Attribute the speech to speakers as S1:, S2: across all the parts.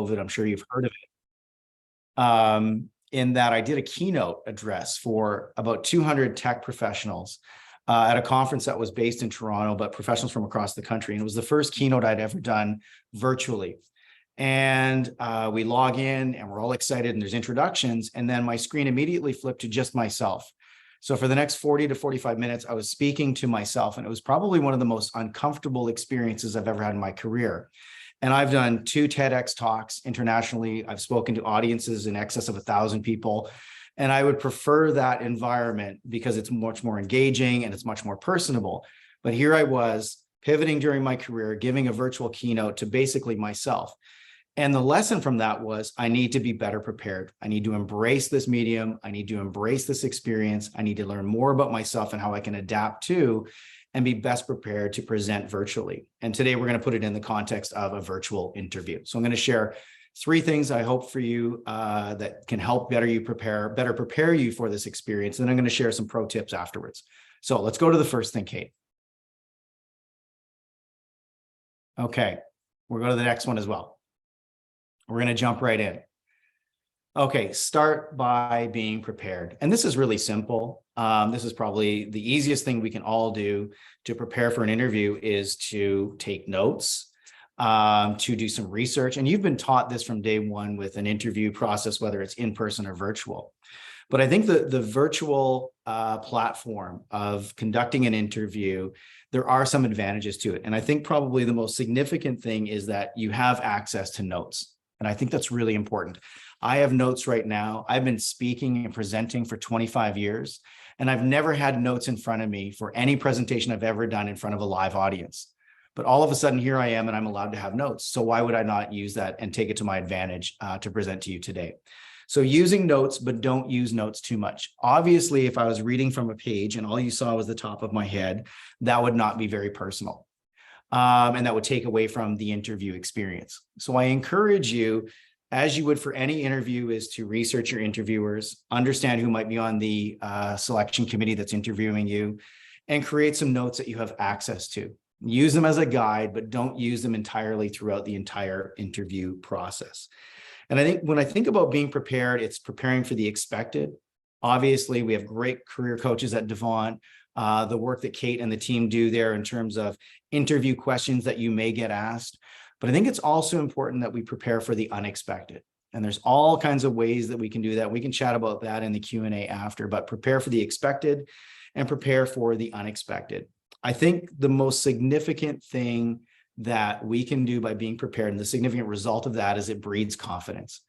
S1: COVID. I'm sure you've heard of it. In that I did a keynote address for about 200 tech professionals at a conference that was based in Toronto, but professionals from across the country. And it was the first keynote I'd ever done virtually. And we log in and we're all excited and there's introductions. And then my screen immediately flipped to just myself. So for the next 40 to 45 minutes, I was speaking to myself, and it was probably one of the most uncomfortable experiences I've ever had in my career. And I've done 2 TEDx talks internationally. I've spoken to audiences in excess of 1,000 people. And I would prefer that environment because it's much more engaging and it's much more personable. But here I was pivoting during my career, giving a virtual keynote to basically myself. And the lesson from that was I need to be better prepared. I need to embrace this medium. I need to embrace this experience. I need to learn more about myself and how I can adapt to and be best prepared to present virtually. And today we're going to put it in the context of a virtual interview. So I'm going to share 3 things I hope for you that can help better prepare you for this experience. And I'm going to share some pro tips afterwards. So let's go to the first thing, Kate. Okay, we'll go to the next one as well. We're going to jump right in. Okay, start by being prepared. And this is really simple. This is probably the easiest thing we can all do to prepare for an interview is to take notes, to do some research. And you've been taught this from day one with an interview process, whether it's in person or virtual. But I think the virtual platform of conducting an interview, there are some advantages to it. And I think probably the most significant thing is that you have access to notes. And I think that's really important. I have notes right now. I've been speaking and presenting for 25 years, and I've never had notes in front of me for any presentation I've ever done in front of a live audience. But all of a sudden, here I am, and I'm allowed to have notes. So why would I not use that and take it to my advantage to present to you today? So using notes, but don't use notes too much. Obviously, if I was reading from a page and all you saw was the top of my head, that would not be very personal. And that would take away from the interview experience. So I encourage you, as you would for any interview, is to research your interviewers, understand who might be on the selection committee that's interviewing you, and create some notes that you have access to. Use them as a guide, but don't use them entirely throughout the entire interview process. And I think when I think about being prepared, it's preparing for the expected. Obviously, we have great career coaches at Devant. The work that Kate and the team do there in terms of interview questions that you may get asked. But I think it's also important that we prepare for the unexpected. And there's all kinds of ways that we can do that. We can chat about that in the Q&A after, but prepare for the expected and prepare for the unexpected. I think the most significant thing that we can do by being prepared, and the significant result of that is it breeds confidence.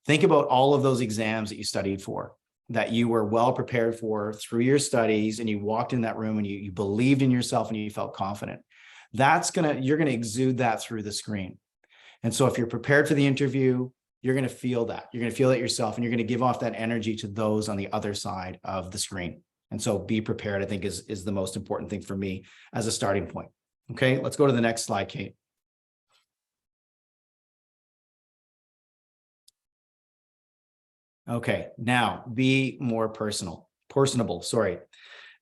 S1: Think about all of those exams that you studied for, that you were well prepared for through your studies, and you walked in that room and you believed in yourself and you felt confident. You're going to exude that through the screen. And so if you're prepared for the interview, you're going to feel that. You're going to feel that yourself, and you're going to give off that energy to those on the other side of the screen. And so be prepared, I think, is the most important thing for me as a starting point. Okay, let's go to the next slide, Kate. Okay, now be more personable, sorry.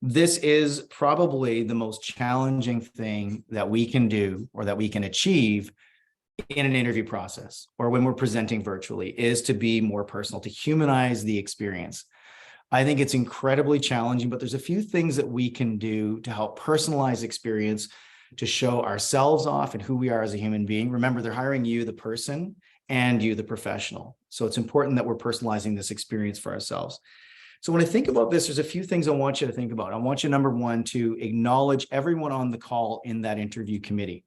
S1: This is probably the most challenging thing that we can do or that we can achieve in an interview process or when we're presenting virtually, is to be more personal, to humanize the experience. I think it's incredibly challenging, but there's a few things that we can do to help personalize experience, to show ourselves off and who we are as a human being. Remember, they're hiring you, the person, and you, the professional. So it's important that we're personalizing this experience for ourselves. So when I think about this, there's a few things I want you to think about. I want you, number one, to acknowledge everyone on the call in that interview committee.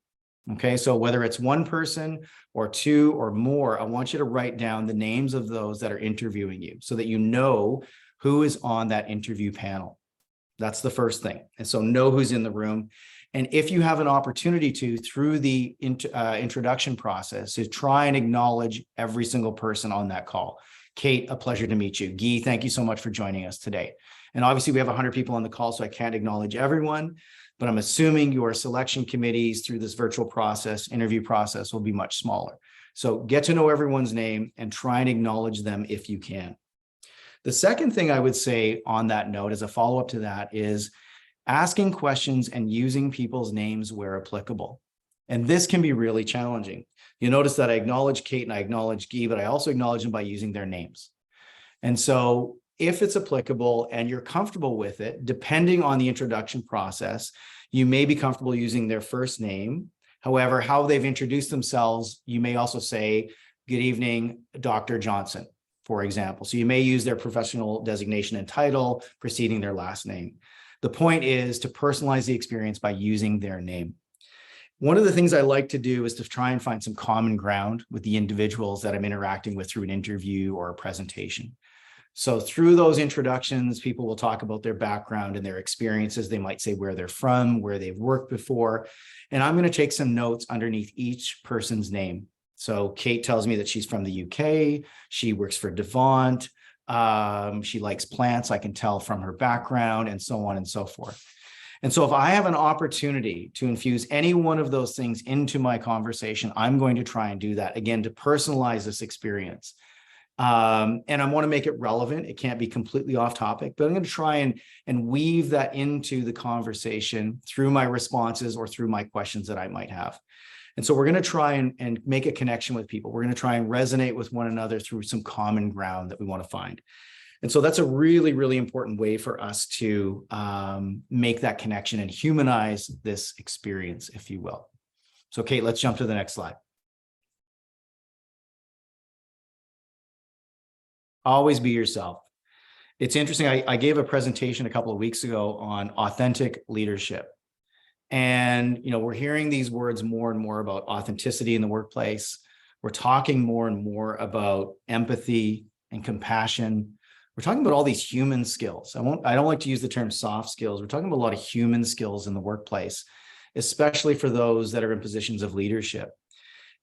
S1: Okay, so whether it's one person or 2 or more, I want you to write down the names of those that are interviewing you so that you know who is on that interview panel. That's the first thing. And so know who's in the room. And if you have an opportunity to, through the introduction process, to try and acknowledge every single person on that call. Kate, a pleasure to meet you. Guy, thank you so much for joining us today. And obviously we have 100 people on the call, so I can't acknowledge everyone, but I'm assuming your selection committees through this virtual process, interview process, will be much smaller. So get to know everyone's name and try and acknowledge them if you can. The second thing I would say on that note as a follow-up to that is asking questions and using people's names where applicable. And this can be really challenging. You notice that I acknowledge Kate and I acknowledge Guy, but I also acknowledge them by using their names. And so if it's applicable and you're comfortable with it, depending on the introduction process, you may be comfortable using their first name. However, how they've introduced themselves, you may also say, "Good evening, Dr. Johnson," for example. So you may use their professional designation and title preceding their last name. The point is to personalize the experience by using their name. One of the things I like to do is to try and find some common ground with the individuals that I'm interacting with through an interview or a presentation. So through those introductions, people will talk about their background and their experiences. They might say where they're from, where they've worked before. And I'm going to take some notes underneath each person's name. So Kate tells me that she's from the UK. She works for Devant. She likes plants. I can tell from her background, and so on and so forth. And so if I have an opportunity to infuse any one of those things into my conversation, I'm going to try and do that, again, to personalize this experience. And I want to make it relevant. It can't be completely off topic, but I'm going to try and weave that into the conversation through my responses or through my questions that I might have. And so we're going to try and make a connection with people. We're going to try and resonate with one another through some common ground that we want to find. And so that's a really, really important way for us to make that connection and humanize this experience, if you will. So Kate, let's jump to the next slide. Always be yourself. It's interesting. I gave a presentation a couple of weeks ago on authentic leadership. And, we're hearing these words more and more about authenticity in the workplace. We're talking more and more about empathy and compassion. We're talking about all these human skills. I don't like to use the term soft skills. We're talking about a lot of human skills in the workplace, especially for those that are in positions of leadership.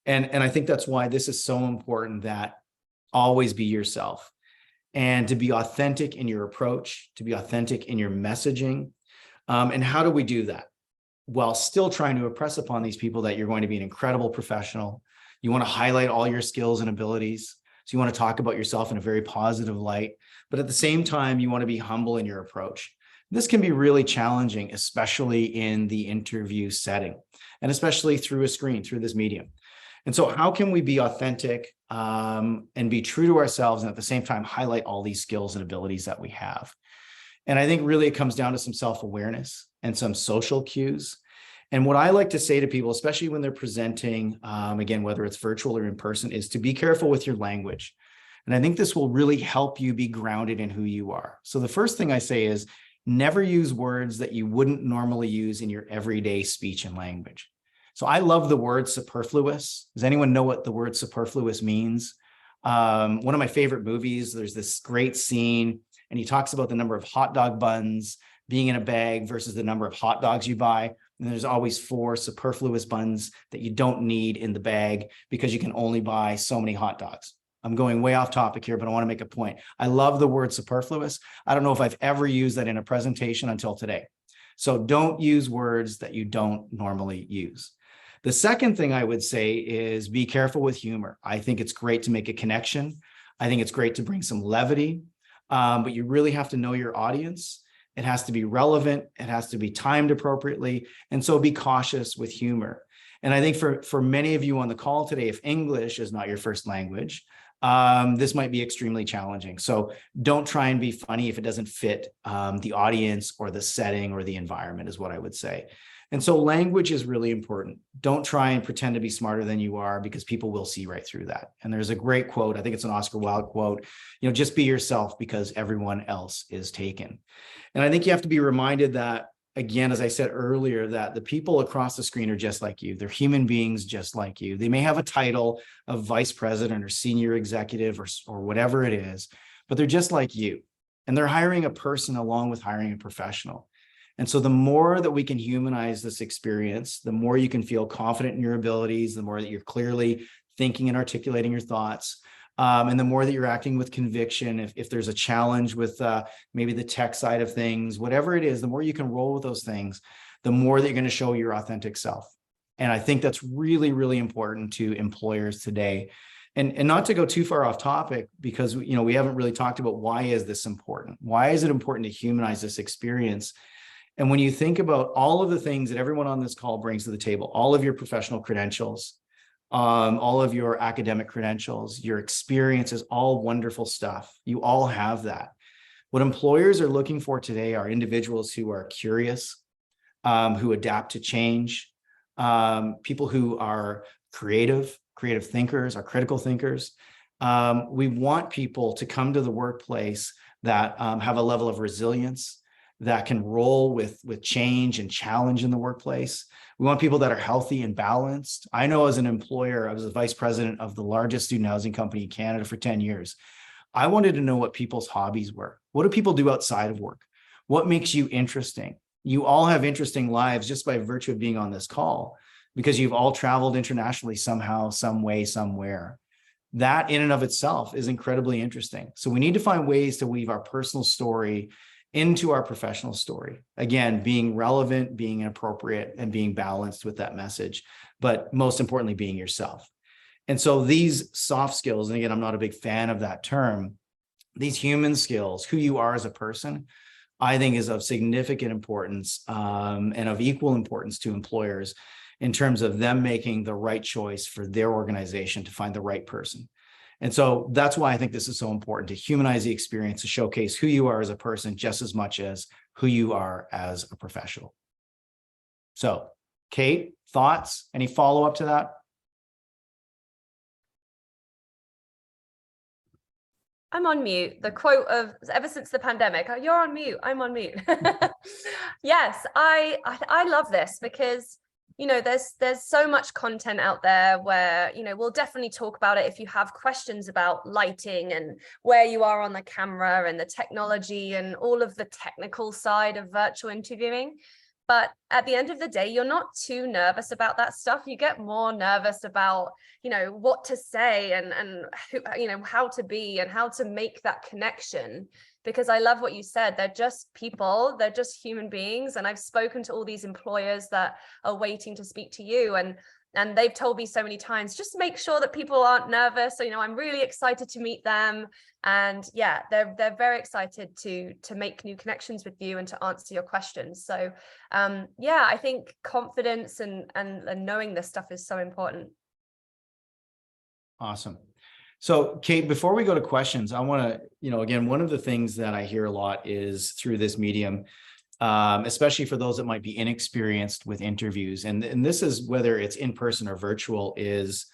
S1: And I think that's why this is so important, that always be yourself, and to be authentic in your approach, to be authentic in your messaging. And how do we do that? While still trying to impress upon these people that you're going to be an incredible professional. You want to highlight all your skills and abilities. So you want to talk about yourself in a very positive light, but at the same time, you want to be humble in your approach. This can be really challenging, especially in the interview setting, and especially through a screen, through this medium. And so how can we be authentic and be true to ourselves, and at the same time highlight all these skills and abilities that we have? And I think really it comes down to some self-awareness and some social cues. And what I like to say to people, especially when they're presenting, again, whether it's virtual or in person, is to be careful with your language. And I think this will really help you be grounded in who you are. So the first thing I say is never use words that you wouldn't normally use in your everyday speech and language. So I love the word superfluous. Does anyone know what the word superfluous means? One of my favorite movies, there's this great scene, and he talks about the number of hot dog buns being in a bag versus the number of hot dogs you buy. And there's always 4 superfluous buns that you don't need in the bag because you can only buy so many hot dogs. I'm going way off topic here, but I want to make a point. I love the word superfluous. I don't know if I've ever used that in a presentation until today. So don't use words that you don't normally use. The second thing I would say is be careful with humor. I think it's great to make a connection. I think it's great to bring some levity, but you really have to know your audience. It has to be relevant. It has to be timed appropriately. And so be cautious with humor. And I think for many of you on the call today, if English is not your first language, this might be extremely challenging. So don't try and be funny if it doesn't fit the audience or the setting or the environment, is what I would say. And so language is really important. Don't try and pretend to be smarter than you are, because people will see right through that. And there's a great quote, I think it's an Oscar Wilde quote, just be yourself because everyone else is taken. And I think you have to be reminded that, again, as I said earlier, that the people across the screen are just like you. They're human beings just like you. They may have a title of vice president or senior executive or whatever it is, but they're just like you. And they're hiring a person along with hiring a professional. And so the more that we can humanize this experience, the more you can feel confident in your abilities, the more that you're clearly thinking and articulating your thoughts, and the more that you're acting with conviction. If there's a challenge with maybe the tech side of things, whatever it is, the more you can roll with those things, the more that you're going to show your authentic self. And I think that's really, really important to employers today. And not to go too far off topic, because we haven't really talked about why is this important? Why is it important to humanize this experience? And when you think about all of the things that everyone on this call brings to the table, all of your professional credentials, all of your academic credentials, your experiences, all wonderful stuff. You all have that. What employers are looking for today are individuals who are curious, who adapt to change, people who are creative thinkers, are critical thinkers. We want people to come to the workplace that have a level of resilience, that can roll with change and challenge in the workplace. We want people that are healthy and balanced. I know as an employer, I was the vice president of the largest student housing company in Canada for 10 years. I wanted to know what people's hobbies were. What do people do outside of work? What makes you interesting? You all have interesting lives just by virtue of being on this call, because you've all traveled internationally somehow, some way, somewhere. That in and of itself is incredibly interesting. So we need to find ways to weave our personal story into our professional story. Again, being relevant, being appropriate, and being balanced with that message, but most importantly, being yourself. And so these soft skills, and again, I'm not a big fan of that term, these human skills, who you are as a person, I think is of significant importance and of equal importance to employers in terms of them making the right choice for their organization to find the right person. And so that's why I think this is so important, to humanize the experience, to showcase who you are as a person just as much as who you are as a professional. So, Kate, thoughts? Any follow-up to that?
S2: I'm on mute. The quote of ever since the pandemic, oh, you're on mute, I'm on mute. Yes, I love this because, you know, there's so much content out there where, you know, we'll definitely talk about it if you have questions about lighting and where you are on the camera and the technology and all of the technical side of virtual interviewing. But at the end of the day, you're not too nervous about that stuff. You get more nervous about, you know, what to say and who, you know, how to be and how to make that connection. Because I love what you said. They're just people, they're just human beings. And I've spoken to all these employers that are waiting to speak to you. And they've told me so many times, just make sure that people aren't nervous. So, you know, I'm really excited to meet them. And yeah, they're very excited to make new connections with you and to answer your questions. So yeah, I think confidence and knowing this stuff is so important.
S1: Awesome. So, Kate, before we go to questions, I want to, you know, again, one of the things that I hear a lot is through this medium, especially for those that might be inexperienced with interviews, and this is whether it's in person or virtual, is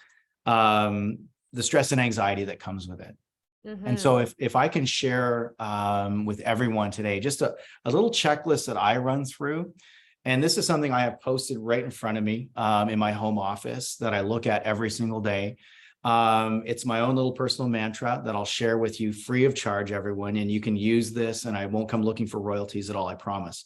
S1: the stress and anxiety that comes with it. Mm-hmm. And so if I can share with everyone today, just a little checklist that I run through, and this is something I have posted right in front of me in my home office that I look at every single day. It's my own little personal mantra that I'll share with you free of charge, everyone, and you can use this and I won't come looking for royalties at all, I promise.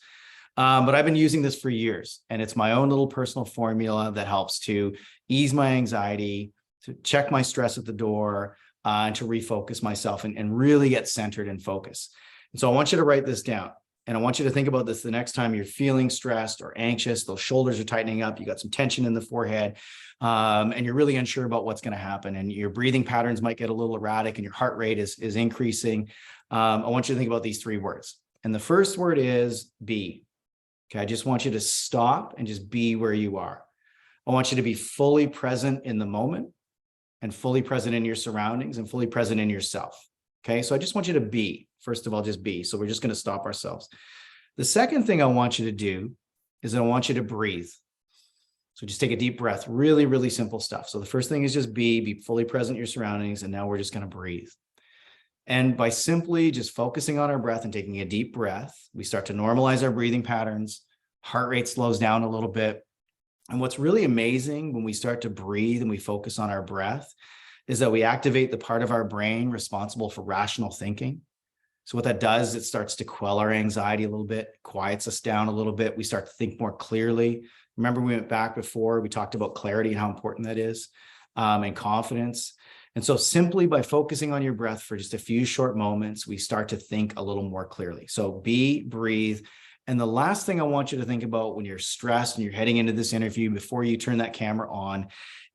S1: But I've been using this for years, and it's my own little personal formula that helps to ease my anxiety, to check my stress at the door, and to refocus myself and really get centered and focused. And so I want you to write this down. And I want you to think about this the next time you're feeling stressed or anxious, those shoulders are tightening up, you got some tension in the forehead, and you're really unsure about what's going to happen. And your breathing patterns might get a little erratic and your heart rate is increasing. I want you to think about these three words. And the first word is be. Okay, I just want you to stop and just be where you are. I want you to be fully present in the moment and fully present in your surroundings and fully present in yourself. Okay, so I just want you to be. First of all, just be. So we're just going to stop ourselves. The second thing I want you to do is I want you to breathe. So just take a deep breath, really, really simple stuff. So the first thing is just be fully present in your surroundings. And now we're just going to breathe. And by simply just focusing on our breath and taking a deep breath, we start to normalize our breathing patterns. Heart rate slows down a little bit. And what's really amazing when we start to breathe and we focus on our breath is that we activate the part of our brain responsible for rational thinking. So what that does, it starts to quell our anxiety a little bit, quiets us down a little bit. We start to think more clearly. Remember, we went back before, we talked about clarity and how important that is, and confidence. And so simply by focusing on your breath for just a few short moments, we start to think a little more clearly. So be, breathe. And the last thing I want you to think about when you're stressed and you're heading into this interview before you turn that camera on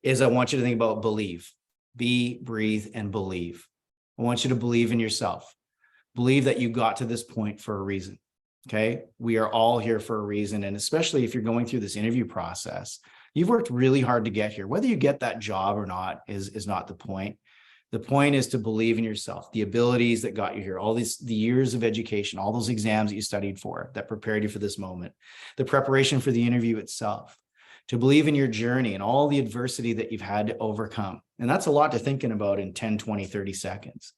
S1: is I want you to think about believe. Be, breathe, and believe. I want you to believe in yourself. Believe that you got to this point for a reason. Okay. We are all here for a reason. And especially if you're going through this interview process, you've worked really hard to get here. Whether you get that job or not is not the point. The point is to believe in yourself, the abilities that got you here, the years of education, all those exams that you studied for that prepared you for this moment, the preparation for the interview itself, to believe in your journey and all the adversity that you've had to overcome. And that's a lot to thinking about in 10, 20, 30 seconds.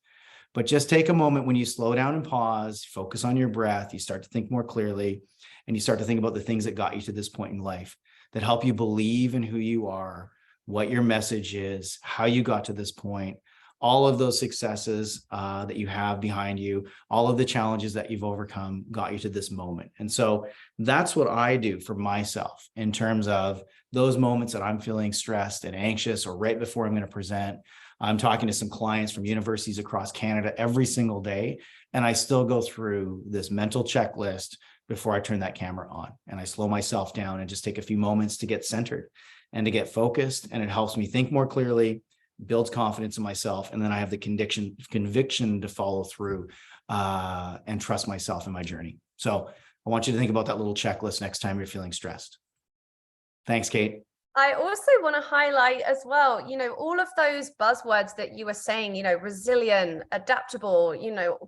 S1: But just take a moment when you slow down and pause, focus on your breath, you start to think more clearly, and you start to think about the things that got you to this point in life that help you believe in who you are, what your message is, how you got to this point, all of those successes that you have behind you, all of the challenges that you've overcome got you to this moment. And so that's what I do for myself in terms of those moments that I'm feeling stressed and anxious, or right before I'm going to present. I'm talking to some clients from universities across Canada every single day, and I still go through this mental checklist before I turn that camera on. And I slow myself down and just take a few moments to get centered and to get focused. And it helps me think more clearly, builds confidence in myself. And then I have the conviction to follow through and trust myself in my journey. So I want you to think about that little checklist next time you're feeling stressed. Thanks, Kate.
S2: I also want to highlight as well, all of those buzzwords that you were saying, resilient, adaptable,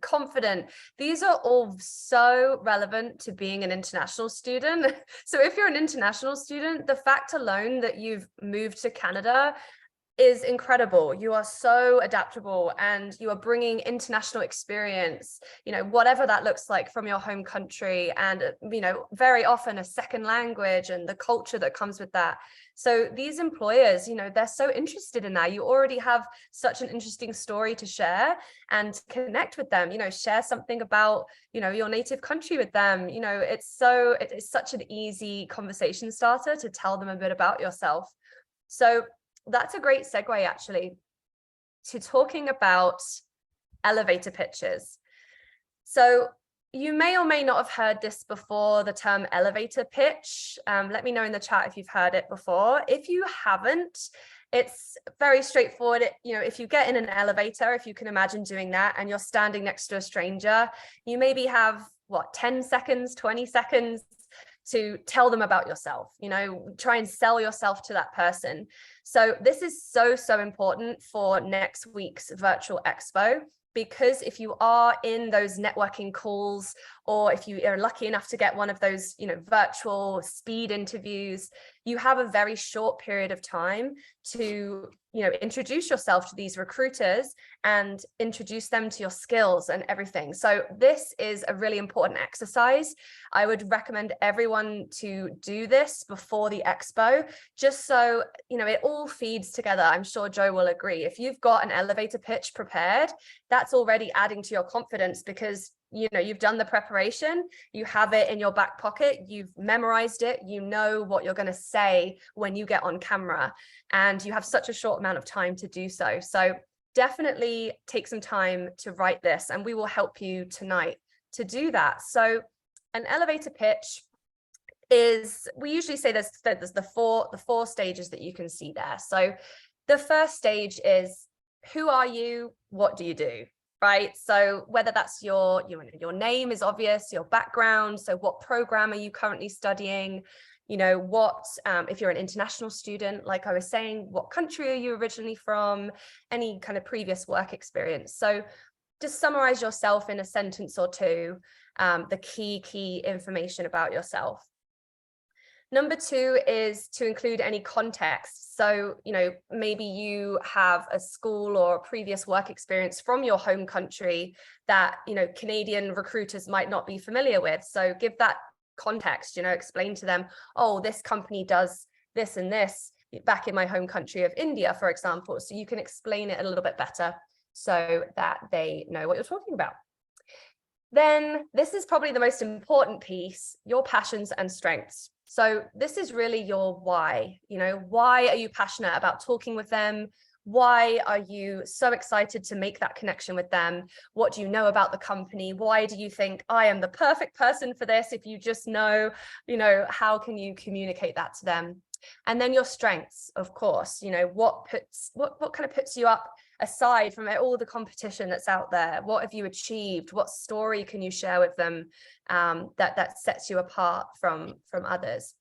S2: confident. These are all so relevant to being an international student. So if you're an international student, the fact alone that you've moved to Canada is incredible. You are so adaptable, and you are bringing international experience, whatever that looks like, from your home country, and, very often a second language and the culture that comes with that. So these employers, they're so interested in that. You already have such an interesting story to share and connect with them, share something about, your native country with them. It's such an easy conversation starter to tell them a bit about yourself. So that's a great segue actually to talking about elevator pitches. So you may or may not have heard this before, the term elevator pitch. Let me know in the chat if you've heard it before. If you haven't, it's very straightforward. If you get in an elevator, if you can imagine doing that, and you're standing next to a stranger, you maybe have 10 seconds, 20 seconds to tell them about yourself, try and sell yourself to that person. So this is so, so important for next week's virtual expo, because if you are in those networking calls, or if you are lucky enough to get one of those, virtual speed interviews, you have a very short period of time to, introduce yourself to these recruiters and introduce them to your skills and everything. So this is a really important exercise. I would recommend everyone to do this before the expo, just so, it all feeds together. I'm sure Joe will agree. If you've got an elevator pitch prepared, that's already adding to your confidence, because you've done the preparation, you have it in your back pocket, you've memorized it, you know what you're going to say when you get on camera, and you have such a short amount of time to do so. So definitely take some time to write this, and we will help you tonight to do that. So an elevator pitch is, we usually say there's the four stages that you can see there. So the first stage is, who are you? What do you do? Right? So whether that's your name is obvious, your background. So what program are you currently studying? If you're an international student, like I was saying, what country are you originally from? Any kind of previous work experience. So just summarize yourself in a sentence or two, the key information about yourself. Number two is to include any context. So, maybe you have a school or a previous work experience from your home country that, Canadian recruiters might not be familiar with. So give that context, explain to them, oh, this company does this and this back in my home country of India, for example. So you can explain it a little bit better so that they know what you're talking about. Then this is probably the most important piece, your passions and strengths. So this is really your why. Why are you passionate about talking with them? Why are you so excited to make that connection with them? What do you know about the company? Why do you think I am the perfect person for this? If you just know, how can you communicate that to them? And then your strengths, of course, what kind of puts you up aside from all the competition that's out there, what have you achieved? What story can you share with them that sets you apart from others?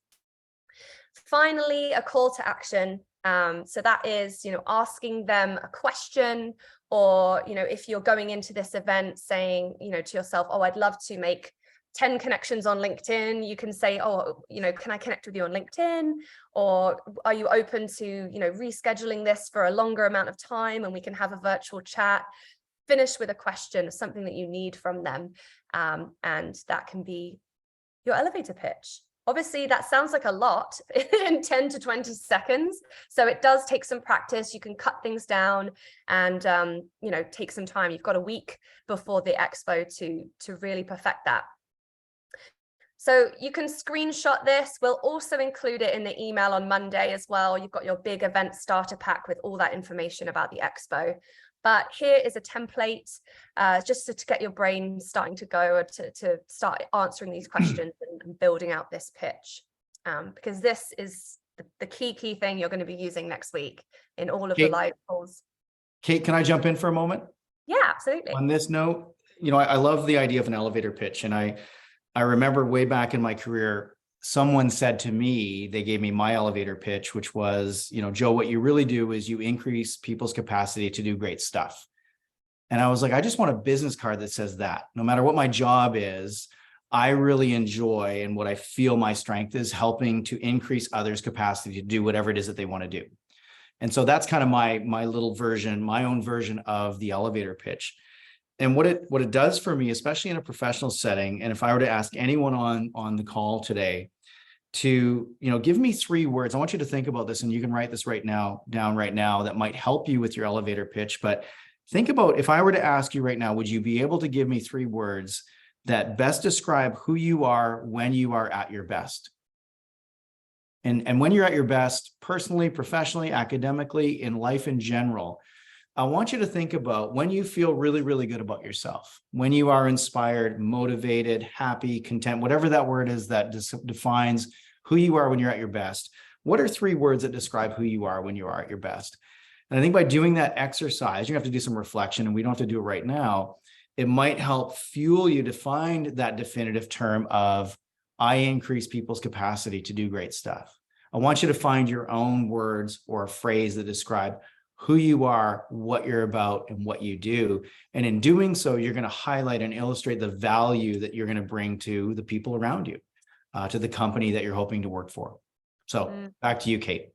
S2: Finally, a call to action. So that is, asking them a question, or, if you're going into this event saying, to yourself, oh, I'd love to make 10 connections on LinkedIn, you can say, oh, can I connect with you on LinkedIn? Or are you open to, rescheduling this for a longer amount of time and we can have a virtual chat? Finish with a question, something that you need from them. And that can be your elevator pitch. Obviously, that sounds like a lot in 10 to 20 seconds. So it does take some practice. You can cut things down and, take some time. You've got a week before the expo to really perfect that. So you can screenshot this. We'll also include it in the email on Monday as well. You've got your big event starter pack with all that information about the expo. But here is a template just to get your brain starting to go, or to start answering these questions and building out this pitch. Because this is the key thing you're going to be using next week in all of the live calls.
S1: Kate, can I jump in for a moment?
S2: Yeah, absolutely.
S1: On this note, I love the idea of an elevator pitch. And I remember way back in my career, someone said to me, they gave me my elevator pitch, which was, Joe, what you really do is you increase people's capacity to do great stuff. And I was like, I just want a business card that says that. No matter what my job is, I really enjoy, and what I feel my strength is, helping to increase others' capacity to do whatever it is that they want to do. And so that's kind of my little version, my own version of the elevator pitch. And what it does for me, especially in a professional setting, and if I were to ask anyone on the call today to, give me 3 words, I want you to think about this, and you can write this down right now, that might help you with your elevator pitch. But think about, if I were to ask you right now, would you be able to give me 3 words that best describe who you are when you are at your best? And when you're at your best, personally, professionally, academically, in life in general, I want you to think about when you feel really, really good about yourself, when you are inspired, motivated, happy, content, whatever that word is that defines who you are when you're at your best. What are 3 words that describe who you are when you are at your best? And I think by doing that exercise, you have to do some reflection, and we don't have to do it right now. It might help fuel you to find that definitive term of, I increase people's capacity to do great stuff. I want you to find your own words or a phrase that describe who you are, what you're about, and what you do. And in doing so, you're going to highlight and illustrate the value that you're going to bring to the people around you, to the company that you're hoping to work for. So back to you, Kate.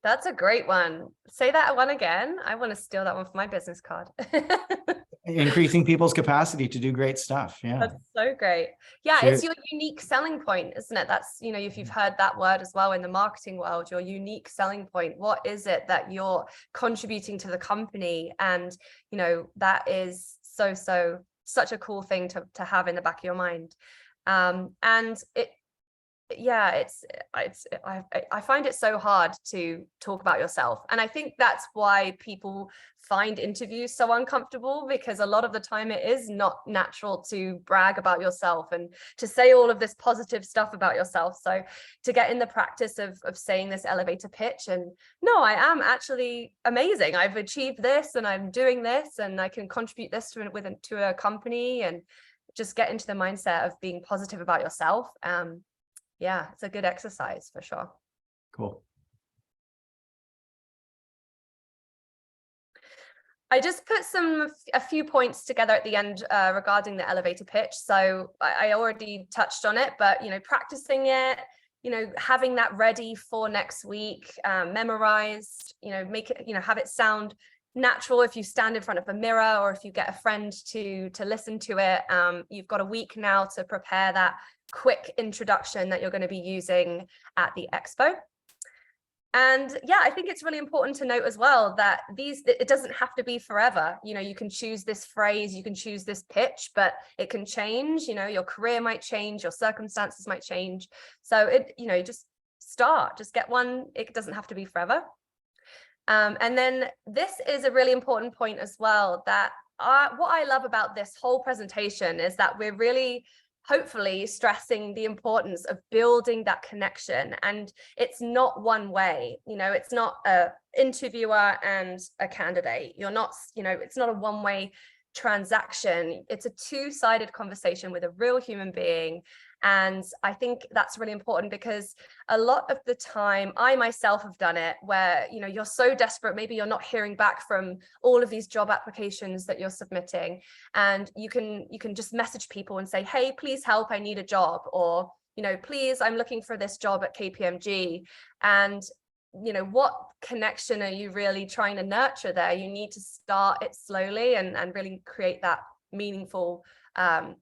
S2: That's a great one. Say that one again. I want to steal that one for my business card.
S1: Increasing people's capacity to do great stuff. Yeah.
S2: That's so great. Yeah, it's your unique selling point, isn't it? That's, if you've heard that word as well in the marketing world, your unique selling point. What is it that you're contributing to the company? And, that is such a cool thing to have in the back of your mind. And I find it so hard to talk about yourself. And I think that's why people find interviews so uncomfortable, because a lot of the time it is not natural to brag about yourself and to say all of this positive stuff about yourself. So to get in the practice of saying this elevator pitch, and no, I am actually amazing. I've achieved this and I'm doing this and I can contribute this to a company, and just get into the mindset of being positive about yourself. Yeah, it's a good exercise for sure.
S1: Cool.
S2: I just put a few points together at the end regarding the elevator pitch. So I already touched on it, but practicing it, having that ready for next week, memorized, make it, have it sound natural. If you stand in front of a mirror, or if you get a friend to listen to it, you've got a week now to prepare that quick introduction that you're going to be using at the expo. And yeah, I think it's really important to note as well that it doesn't have to be forever. You can choose this phrase, you can choose this pitch, but it can change. Your career might change, your circumstances might change. So just get one. It doesn't have to be forever. And then this is a really important point as well, that what I love about this whole presentation is that we're really hopefully stressing the importance of building that connection. And it's not one way, it's not interviewer and a candidate. You're not, it's not a one-way transaction. It's a two-sided conversation with a real human being. And I think that's really important, because a lot of the time, I myself have done it, where, you're so desperate, maybe you're not hearing back from all of these job applications that you're submitting, and you can just message people and say, hey, please help, I need a job, or, please, I'm looking for this job at KPMG. And what connection are you really trying to nurture there? You need to start it slowly and really create that meaningful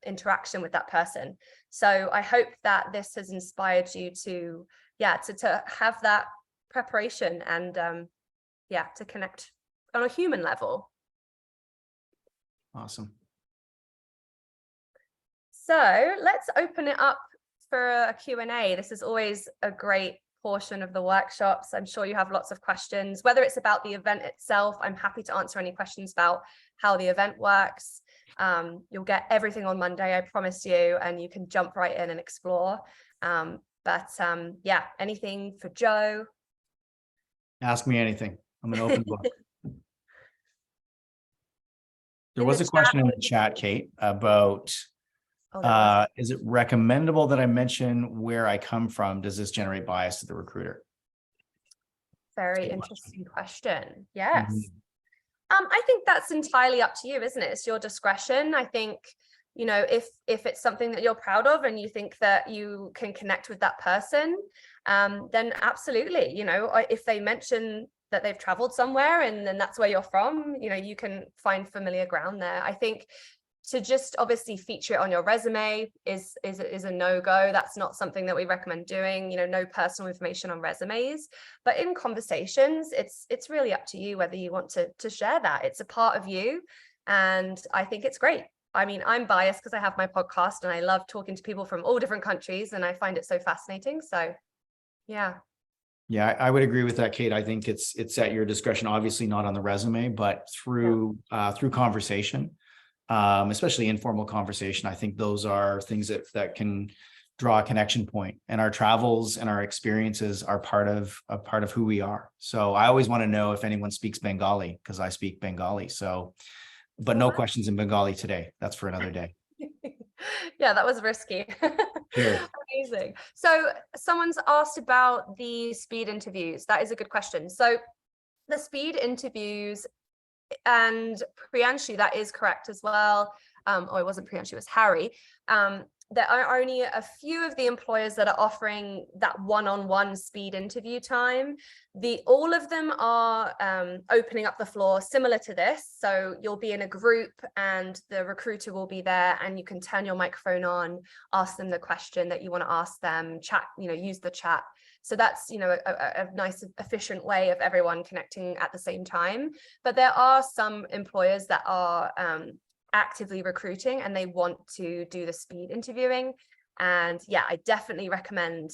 S2: interaction with that person. So I hope that this has inspired you to have that preparation and to connect on a human level.
S1: Awesome.
S2: So let's open it up for a Q&A. This is always a great portion of the workshops. I'm sure you have lots of questions, whether it's about the event itself. I'm happy to answer any questions about how the event works. You'll get everything on Monday, I promise you, and you can jump right in and explore. Anything for Joe?
S1: Ask me anything. I'm an open book. There was a question in the chat, Kate, about is it recommendable that I mention where I come from? Does this generate bias to the recruiter?
S2: Very interesting question. Yes. I think that's entirely up to you, isn't it? It's your discretion. I think, if it's something that you're proud of and you think that you can connect with that person, then absolutely, if they mention that they've traveled somewhere and then that's where you're from, you can find familiar ground there. I think to just obviously feature it on your resume is a no-go. That's not something that we recommend doing, no personal information on resumes. But in conversations, it's really up to you whether you want to share that. It's a part of you. And I think it's great. I mean, I'm biased because I have my podcast and I love talking to people from all different countries and I find it so fascinating. So, yeah. Yeah,
S1: I would agree with that, Kate. I think it's at your discretion, obviously not on the resume, but through conversation. Especially informal conversation. I think those are things that can draw a connection point, and our travels and our experiences are part of who we are. So I always want to know if anyone speaks Bengali, because I speak Bengali. So, but no questions in Bengali today. That's for another day.
S2: Yeah, that was risky.
S1: Cheers.
S2: Amazing. So someone's asked about the speed interviews. That is a good question. So the speed interviews, and Priyanshu, that is correct as well. It wasn't Priyanshu, it was Harry. There are only a few of the employers that are offering that one-on-one speed interview time. All of them are opening up the floor similar to this. So you'll be in a group and the recruiter will be there and you can turn your microphone on, ask them the question that you want to ask them, chat, use the chat. So that's, a nice, efficient way of everyone connecting at the same time. But there are some employers that are actively recruiting and they want to do the speed interviewing. And yeah, I definitely recommend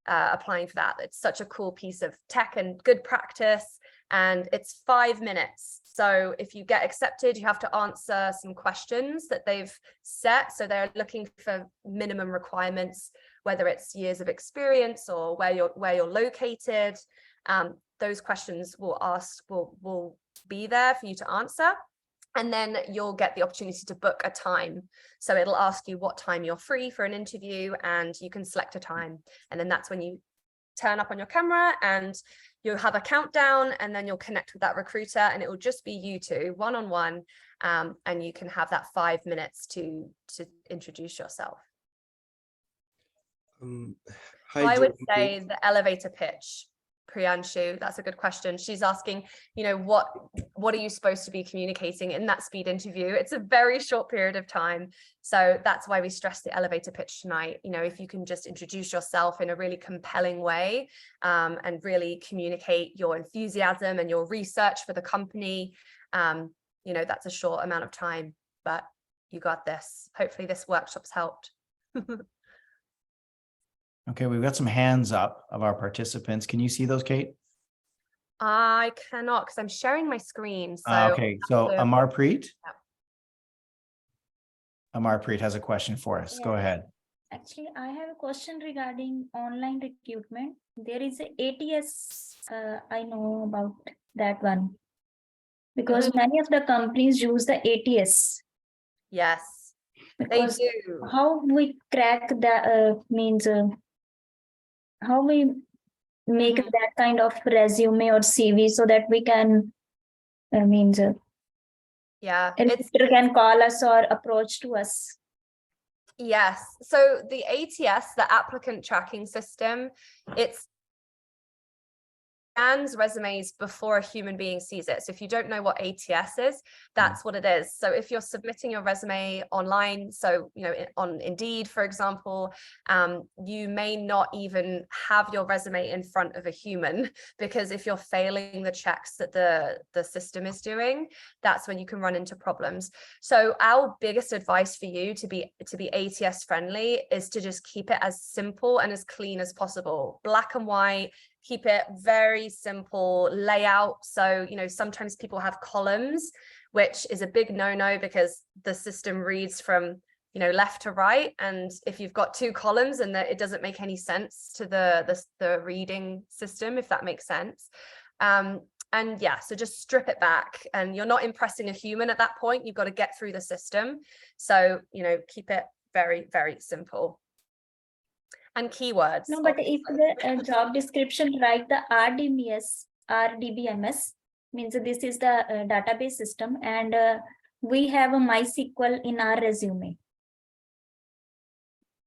S2: applying for that. It's such a cool piece of tech and good practice. And it's 5 minutes. So if you get accepted, you have to answer some questions that they've set. So they're looking for minimum requirements, whether it's years of experience or where you're located. Those questions will be there for you to answer. And then you'll get the opportunity to book a time. So it'll ask you what time you're free for an interview and you can select a time. And then that's when you turn up on your camera and you'll have a countdown and then you'll connect with that recruiter and it will just be you two one-on-one. And you can have that 5 minutes to introduce yourself. I would say the elevator pitch. Priyanshu, that's a good question. She's asking, what are you supposed to be communicating in that speed interview? It's a very short period of time. So that's why we stress the elevator pitch tonight. If you can just introduce yourself in a really compelling way and really communicate your enthusiasm and your research for the company, that's a short amount of time, but you got this. Hopefully this workshop's helped.
S1: Okay, we've got some hands up of our participants. Can you see those, Kate?
S2: I cannot because I'm sharing my screen. So
S1: okay, so Amarpreet.
S3: Yeah.
S1: Amarpreet has a question for us.
S3: Yeah.
S1: Go ahead.
S3: Actually, I have a question regarding online recruitment. There is a ATS I know about that one? Because
S2: Mhm.
S3: many of the companies use the ATS.
S2: Yes, they
S3: Because
S2: do.
S3: how we crack that means how we make
S2: Mhm.
S3: that kind of resume or CV so that we can means
S2: Yeah,
S3: a recruiter can call us or approach to us.
S2: yes. So the ATS, the applicant tracking system, it's scans resumes before a human being sees it. So if you don't know what ATS is, that's what it is. So if you're submitting your resume online, so on Indeed, for example, you may not even have your resume in front of a human, because if you're failing the checks that the system is doing, that's when you can run into problems. So our biggest advice for you to be ATS friendly is to just keep it as simple and as clean as possible. Black and white. Keep it very simple layout. So, sometimes people have columns, which is a big no-no because the system reads from, left to right. And if you've got two columns and that, it doesn't make any sense to the reading system, if that makes sense. And yeah, so just strip it back, and you're not impressing a human at that point. You've got to get through the system. So, keep it very, very simple. And keywords.
S3: No, but if the job description write the RDBMS means this is the database system, and we have a MySQL in our resume.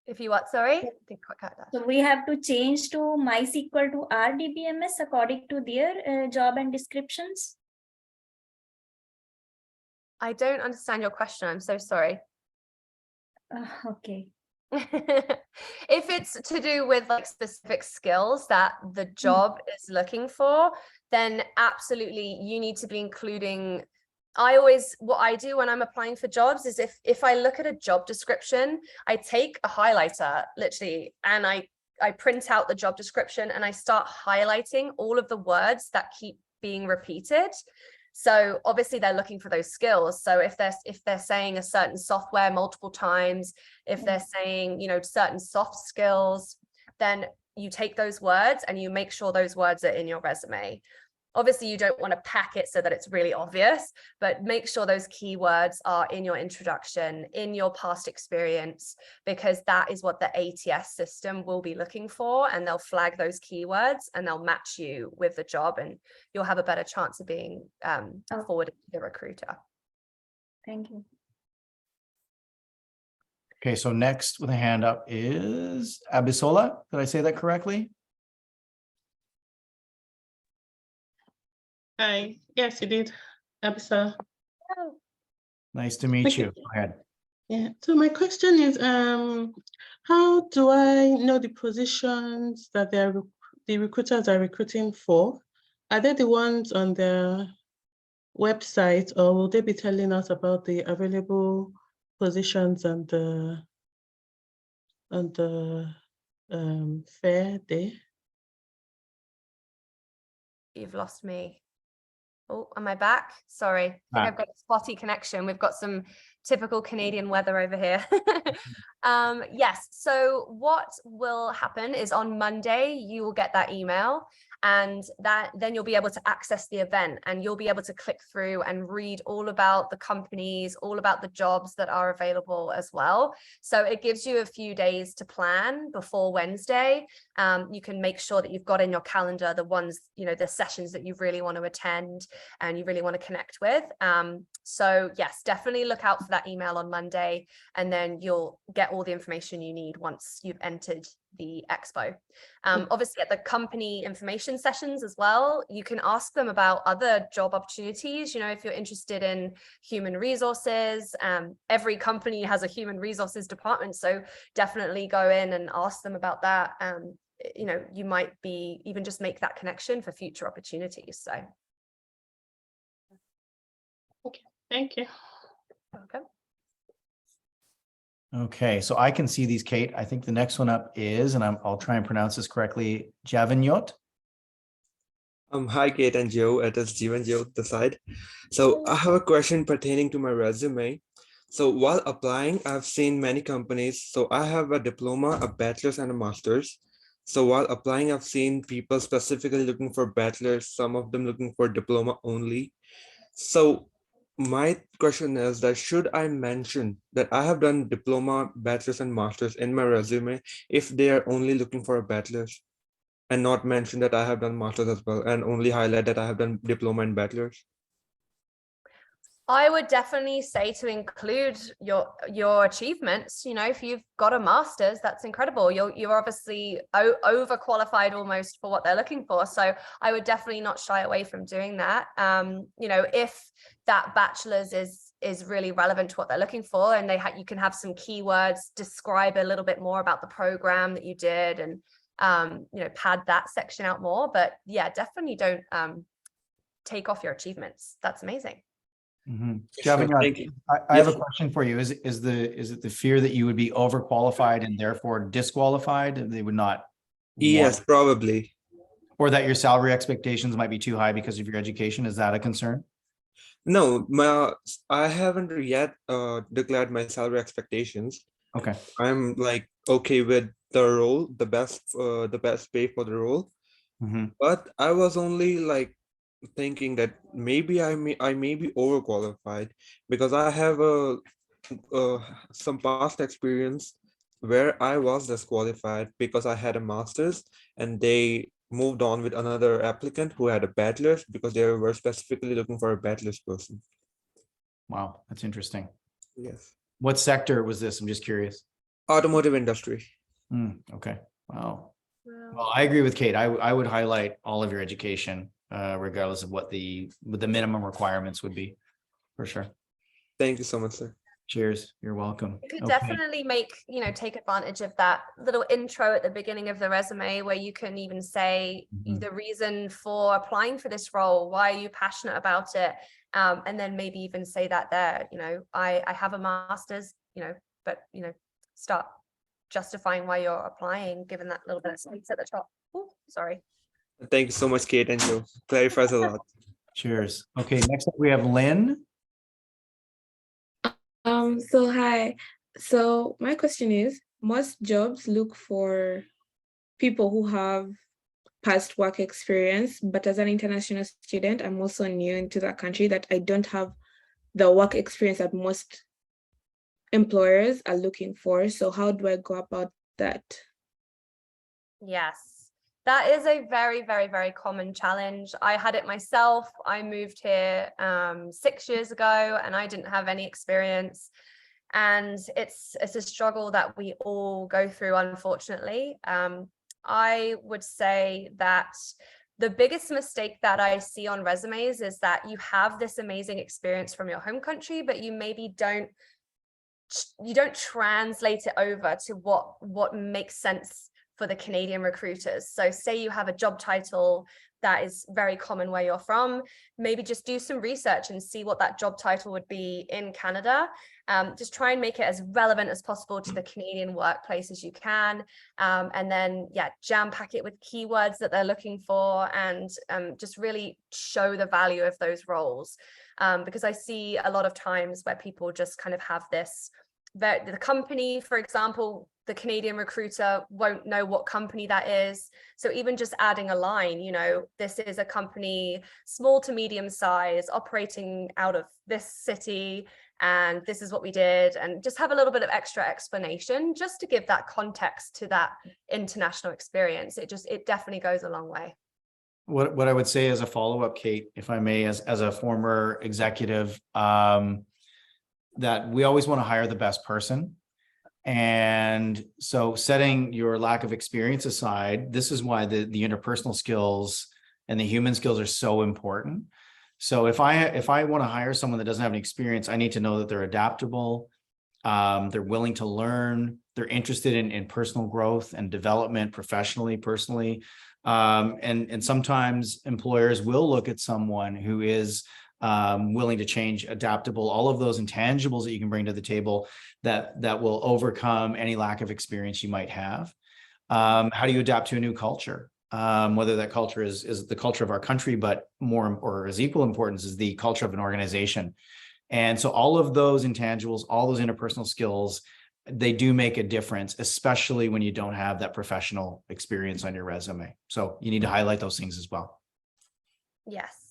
S2: If you what, sorry? I didn't quite catch that.
S3: So we have to change to MySQL to RDBMS according to their job and descriptions.
S2: I don't understand your question. I'm so sorry.
S3: Okay.
S2: If it's to do with like specific skills that the job is looking for, then absolutely you need to be including. What I do when I'm applying for jobs is if I look at a job description, I take a highlighter literally, and I print out the job description and I start highlighting all of the words that keep being repeated. So obviously they're looking for those skills. So if they're saying a certain software multiple times, if they're saying, certain soft skills, then you take those words and you make sure those words are in your resume. Obviously, you don't want to pack it so that it's really obvious, but make sure those keywords are in your introduction, in your past experience, because that is what the ATS system will be looking for, and they'll flag those keywords and they'll match you with the job, and you'll have a better chance of being forwarded to the recruiter.
S3: Thank you.
S1: Okay, so next with a hand up is Abisola. Did I say that correctly?
S4: Hi, yes, you did, Abisa.
S1: Nice to meet you. Go ahead.
S4: Yeah, so my question is, how do I know the positions that the recruiters are recruiting for? Are they the ones on their website, or will they be telling us about the available positions on the fair day?
S2: You've lost me. Oh, am I back? Sorry, I think I've got a spotty connection. We've got some typical Canadian weather over here. Yes, so what will happen is on Monday, you will get that email, and then you'll be able to access the event, and you'll be able to click through and read all about the companies, all about the jobs that are available as well. So it gives you a few days to plan before Wednesday. You can make sure that you've got in your calendar the ones, the sessions that you really want to attend and you really want to connect with. So yes, definitely look out for that email on Monday, and then you'll get all the information you need once you've entered the expo. Obviously at the company information sessions as well, you can ask them about other job opportunities. If you're interested in human resources, every company has a human resources department, so definitely go in and ask them about that. You might be even just make that connection for future opportunities. So
S4: Okay, thank you.
S2: welcome.
S1: Okay, so I can see these, Kate. I think the next one up is, and I'll try and pronounce this correctly, Javanyot.
S5: Hi, Kate and Joe. It is Jeevan Joe this side. So I have a question pertaining to my resume. So while applying, I've seen many companies. So I have a diploma, a bachelor's, and a master's. So while applying, I've seen people specifically looking for bachelor's, some of them looking for diploma only. So my question is that should I mention that I have done diploma, bachelor's, and master's in my resume if they are only looking for a bachelor's, and not mention that I have done master's as well, and only highlight that I have done diploma and bachelor's?
S2: I would definitely say to include your achievements. You know, if you've got a master's, that's incredible. You're obviously overqualified almost for what they're looking for. So I would definitely not shy away from doing that. You know, if that bachelor's is really relevant to what they're looking for, and you can have some keywords, describe a little bit more about the program that you did, and you know, pad that section out more. But yeah, definitely don't take off your achievements. That's amazing.
S1: Mm-hmm.
S5: Sure,
S1: Javin,
S5: thank you.
S1: I have a
S5: Yes.
S1: question for you. Is it the fear that you would be overqualified and therefore disqualified, and they would not
S5: Yes,
S1: want,
S5: probably.
S1: or that your salary expectations might be too high because of your education? Is that a concern?
S5: No, I haven't yet declared my salary expectations.
S1: Okay.
S5: I'm like okay with the role, the best pay for the role.
S1: Mm-hmm.
S5: But I was only like thinking that maybe I may be overqualified because I have some past experience where I was disqualified because I had a master's and they moved on with another applicant who had a bachelor's because they were specifically looking for a bachelor's person.
S1: Wow, that's interesting.
S5: Yes.
S1: What sector was this? I'm just curious.
S5: Automotive industry.
S1: Okay. Wow. Well, I agree with Kate. I would highlight all of your education, regardless of what the minimum requirements would be, for sure.
S5: Thank you so much, sir.
S1: Cheers. You're welcome.
S2: You could
S1: Okay.
S2: definitely take advantage of that little intro at the beginning of the resume where you can even say
S1: Mhm.
S2: the reason for applying for this role, why are you passionate about it? And then maybe even say that there, you know, I have a master's, you know, but, you know, start justifying why you're applying, given that little bit of space at the top. Ooh, sorry.
S5: Thank you so much, Kate and Joe. Clarifies a lot.
S1: Cheers. Okay, next up we have Lynn.
S6: So hi. So my question is, most jobs look for people who have past work experience, but as an international student, I'm also new into that country that I don't have the work experience that most employers are looking for. So how do I go about that?
S2: Yes, that is a very, very, very common challenge. I had it myself. I moved here 6 years ago and I didn't have any experience. And it's a struggle that we all go through, unfortunately. I would say that the biggest mistake that I see on resumes is that you have this amazing experience from your home country, but you maybe don't translate it over to what makes sense for the Canadian recruiters. So say you have a job title that is very common where you're from, maybe just do some research and see what that job title would be in Canada. Just try and make it as relevant as possible to the Canadian workplace as you can. And then, jam pack it with keywords that they're looking for, and just really show the value of those roles. Because I see a lot of times where people just kind of have this, the company, for example, the Canadian recruiter won't know what company that is. So even just adding a line, you know, this is a company small to medium size operating out of this city, and this is what we did, and just have a little bit of extra explanation just to give that context to that international experience. It definitely goes a long way.
S1: What I would say as a follow-up, Kate, if I may, as a former executive, that we always want to hire the best person. And so setting your lack of experience aside, this is why the interpersonal skills and the human skills are so important. So if I want to hire someone that doesn't have any experience, I need to know that they're adaptable, they're willing to learn, they're interested in personal growth and development professionally, personally. And sometimes employers will look at someone who is willing to change, adaptable, all of those intangibles that you can bring to the table that will overcome any lack of experience you might have. How do you adapt to a new culture? Whether that culture is the culture of our country, but more or as equal importance is the culture of an organization. And so all of those intangibles, all those interpersonal skills they do make a difference, especially when you don't have that professional experience on your resume. So you need to highlight those things as well.
S2: Yes.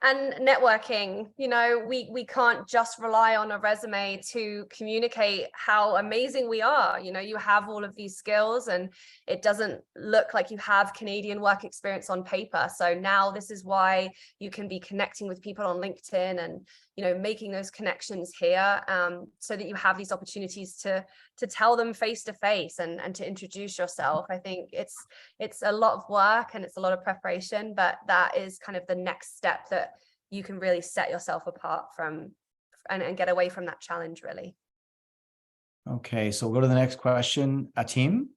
S2: And networking, you know, we can't just rely on a resume to communicate how amazing we are. You know, you have all of these skills and it doesn't look like you have Canadian work experience on paper. So now this is why you can be connecting with people on LinkedIn and, you know, making those connections here, so that you have these opportunities to tell them face to face and to introduce yourself. I think it's a lot of work and it's a lot of preparation, but that is kind of the next step that you can really set yourself apart from and get away from that challenge, really.
S1: Okay, so we'll go to the next question. Atim?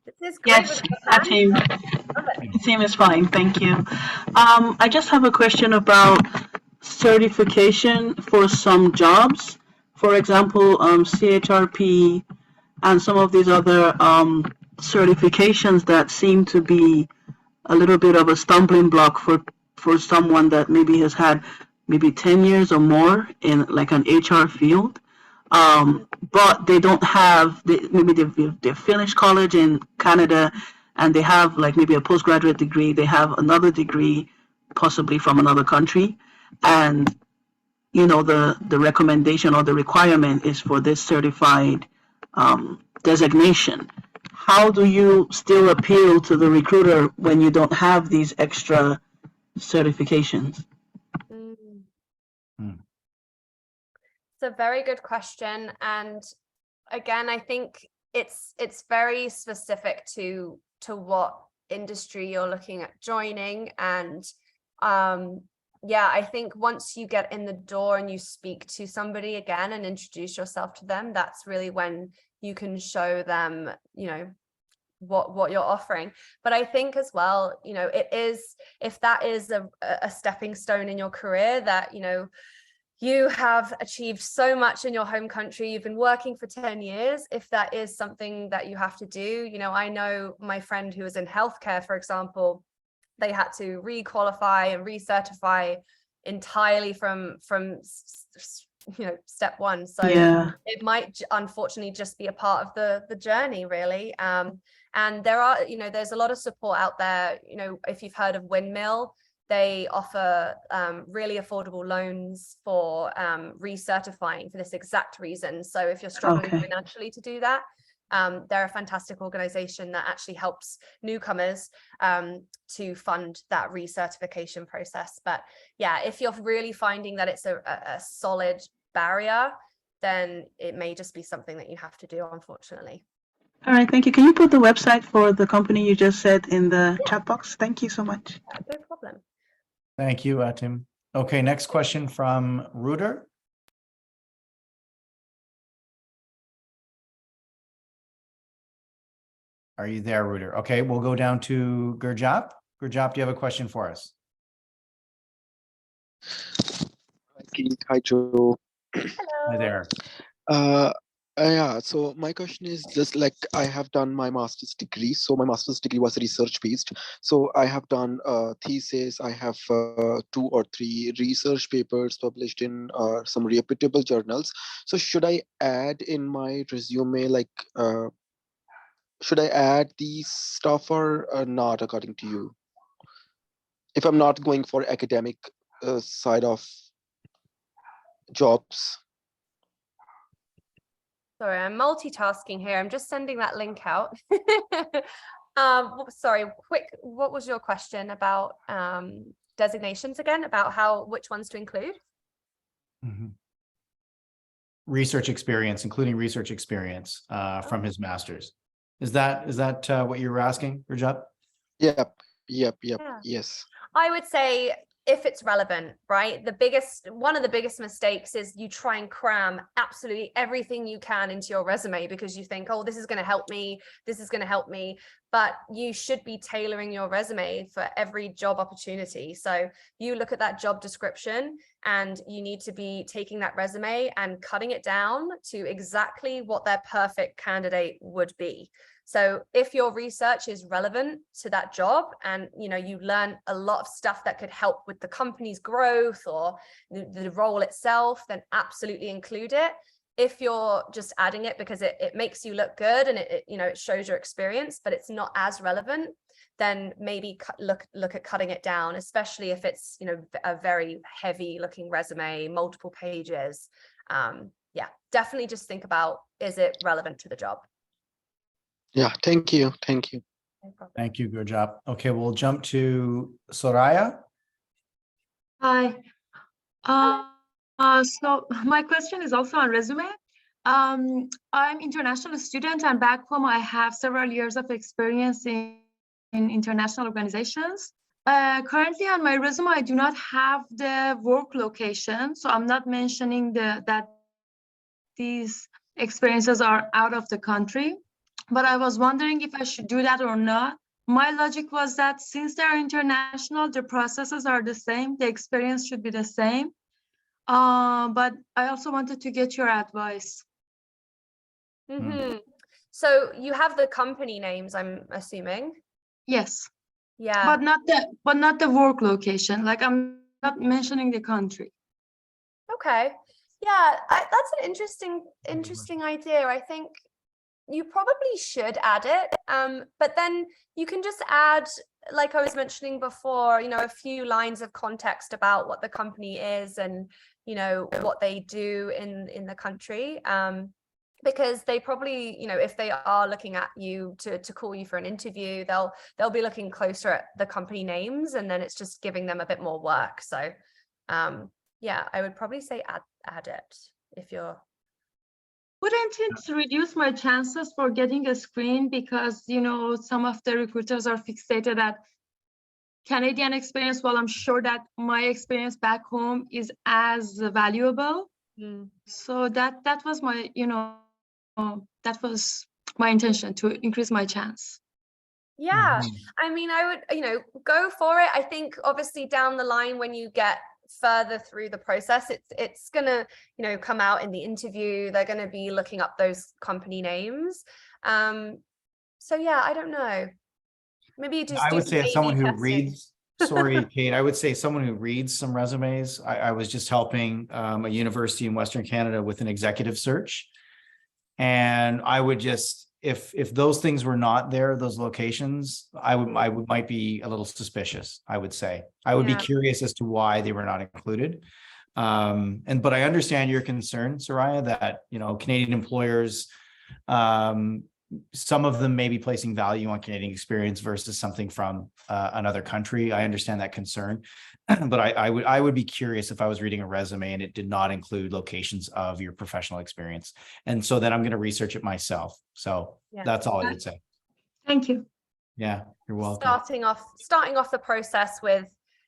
S2: This is great.
S7: Yes,
S2: with
S7: team.
S2: Love it.
S7: Team is fine, thank you. I just have a question about certification for some jobs. For example, CHRP and some of these other certifications that seem to be a little bit of a stumbling block for someone that maybe has had maybe 10 years or more in like an HR field. But they don't have, maybe they've finished college in Canada and they have like maybe a postgraduate degree, they have another degree possibly from another country, and you know the recommendation or the requirement is for this certified designation. How do you still appeal to the recruiter when you don't have these extra certifications?
S2: It's a very good question. And again, I think it's very specific to what industry you're looking at joining. And yeah, I think once you get in the door and you speak to somebody again and introduce yourself to them, that's really when you can show them, you know, what you're offering. But I think as well, you know, it is, if that is a stepping stone in your career, that, you know, you have achieved so much in your home country, you've been working for 10 years, if that is something that you have to do. You know, I know my friend who was in healthcare, for example, they had to re-qualify and recertify entirely from you know, step one. So
S7: Yeah.
S2: it might unfortunately just be a part of the journey, really. And there are, you know, there's a lot of support out there. You know, if you've heard of Windmill, they offer really affordable loans for recertifying for this exact reason. So if you're struggling financially to do that, they're a fantastic organization that actually helps newcomers to fund that recertification process. But yeah, if you're really finding that it's a solid barrier, then it may just be something that you have to do, unfortunately.
S7: All right, thank you. Can you put the website for the company you just said in the chat box? Thank you so much.
S2: No problem.
S1: Thank you, Tim. Okay, next question from Reuter. Are you there, Reuter? Okay, we'll go down to Gurjap. Gurjap, do you have a question for us?
S8: Hi, Keith. Hi, Joe.
S1: Hi there.
S8: Yeah, so my question is just like I have done my master's degree. So my master's degree was research based. So I have done a thesis. I have 2 or 3 research papers published in some reputable journals. So should I add in my resume, like, should I add these stuff or not, according to you? If I'm not going for academic side of jobs.
S2: Sorry, I'm multitasking here. I'm just sending that link out. Sorry, quick, what was your question about designations again, about which ones to include?
S1: Research experience, including research experience from his master's. Is that what you were asking, Rajat?
S8: Yep,
S2: Yeah.
S8: yes.
S2: I would say if it's relevant, right? One of the biggest mistakes is you try and cram absolutely everything you can into your resume because you think, oh, this is going to help me. This is going to help me. But you should be tailoring your resume for every job opportunity. So you look at that job description and you need to be taking that resume and cutting it down to exactly what their perfect candidate would be. So if your research is relevant to that job and you learn a lot of stuff that could help with the company's growth or the role itself, then absolutely include it. if you're just adding it because it makes you look good and it shows your experience, but it's not as relevant, then maybe look at cutting it down, especially if it's, a very heavy looking resume, multiple pages. Yeah, definitely just think about, is it relevant to the job?
S8: Yeah, thank you. Thank you.
S2: No problem.
S1: Thank you, Gurjap. Okay, we'll jump to Soraya.
S9: Hi. So my question is also on resume. I'm international student, and back home I have several years of experience in international organizations. Currently on my resume, I do not have the work location, so I'm not mentioning that these experiences are out of the country. But I was wondering if I should do that or not. My logic was that since they're international, the processes are the same, the experience should be the same. But I also wanted to get your advice.
S2: Mm-hmm. So you have the company names, I'm assuming.
S9: Yes.
S2: Yeah.
S9: But not the work location. Like, I'm not mentioning the country.
S2: Okay. Yeah, that's an interesting idea. I think you probably should add it. But then you can just add, like I was mentioning before, a few lines of context about what the company is and, what they do in the country. Because they probably, if they are looking at you to call you for an interview, they'll be looking closer at the company names, and then it's just giving them a bit more work. So yeah, I would probably say add it if you're.
S9: Wouldn't it reduce my chances for getting a screen, because some of the recruiters are fixated at Canadian experience, while I'm sure that my experience back home is as valuable. So that was my that was my intention, to increase my chance.
S2: Yeah, I mean, I would, go for it. I think obviously down the line, when you get further through the process, it's gonna, come out in the interview. They're gonna be looking up those company names. So yeah, I don't know. Maybe you just
S1: I
S2: do
S1: would
S2: some
S1: say as someone
S2: A/B
S1: who
S2: testing.
S1: reads, sorry, Kate, I would say someone who reads some resumes. I was just helping a university in Western Canada with an executive search. And I would just, if those things were not there, those locations, I might be a little suspicious, I would say. I would be curious as to why they were not included. But I understand your concern, Soraya, that, Canadian employers, some of them may be placing value on Canadian experience versus something from another country. I understand that concern, but I would be curious if I was reading a resume and it did not include locations of your professional experience. And so then I'm going to research it myself. So that's all I would say.
S9: Thank you.
S1: Yeah, you're welcome.
S2: Starting off the process with,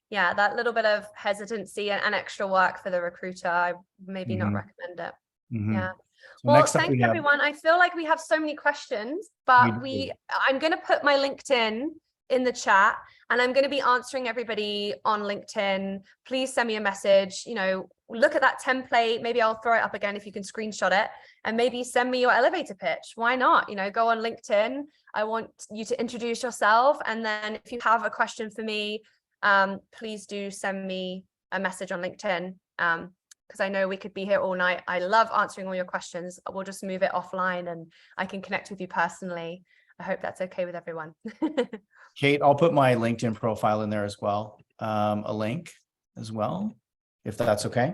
S2: that little bit of hesitancy and extra work for the recruiter, I maybe not recommend it. Yeah.
S1: So
S2: Well, thanks everyone. I feel like we have so many questions, but I'm going to put my LinkedIn in the chat, and I'm going to be answering everybody on LinkedIn. Please send me a message, look at that template. Maybe I'll throw it up again if you can screenshot it, and maybe send me your elevator pitch. Why not? Go on LinkedIn. I want you to introduce yourself. And then if you have a question for me, please do send me a message on LinkedIn. Because I know we could be here all night. I love answering all your questions. We'll just move it offline and I can connect with you personally. I hope that's okay with everyone.
S1: Kate, I'll put my LinkedIn profile in there as well. A link as well, if that's okay.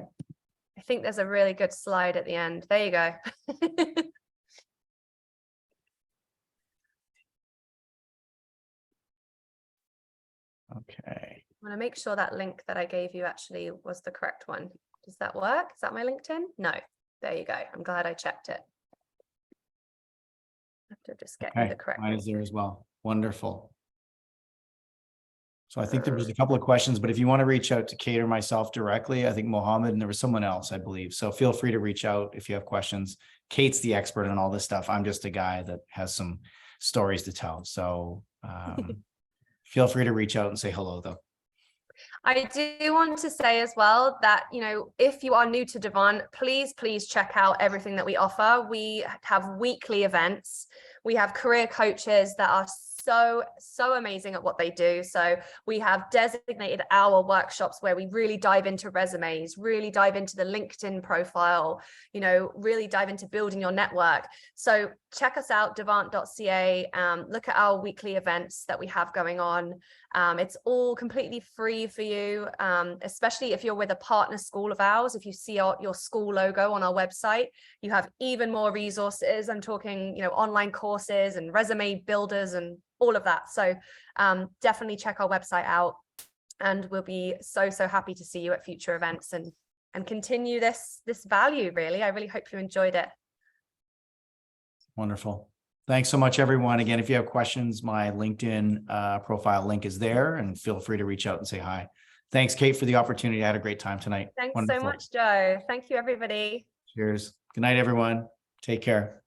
S2: I think there's a really good slide at the end. There you go.
S1: Okay.
S2: I want to make sure that link that I gave you actually was the correct one. Does that work? Is that my LinkedIn? No. There you go. I'm glad I checked it. I have to just get you the correct
S1: mine
S2: one.
S1: is there as well. Wonderful. So I think there was a couple of questions, but if you want to reach out to Kate or myself directly, I think Mohammed, and there was someone else, I believe. So feel free to reach out if you have questions. Kate's the expert on all this stuff. I'm just a guy that has some stories to tell. So feel free to reach out and say hello, though.
S2: I do want to say as well that, if you are new to Devant, please check out everything that we offer. We have weekly events. We have career coaches that are so amazing at what they do. So we have designated our workshops where we really dive into resumes, really dive into the LinkedIn profile, you know, really dive into building your network. So check us out, Devant.ca. Look at our weekly events that we have going on. It's all completely free for you, especially if you're with a partner school of ours. If you see your school logo on our website, you have even more resources. I'm talking, you know, online courses and resume builders and all of that. So definitely check our website out, and we'll be so happy to see you at future events and continue this value. Really, I really hope you enjoyed it.
S1: Wonderful. Thanks so much, everyone. Again, if you have questions, my LinkedIn profile link is there, and feel free to reach out and say hi. Thanks, Kate, for the opportunity. I had a great time tonight.
S2: Thanks
S1: Wonderful.
S2: so much, Joe. Thank you, everybody.
S1: Cheers. Good night, everyone. Take care.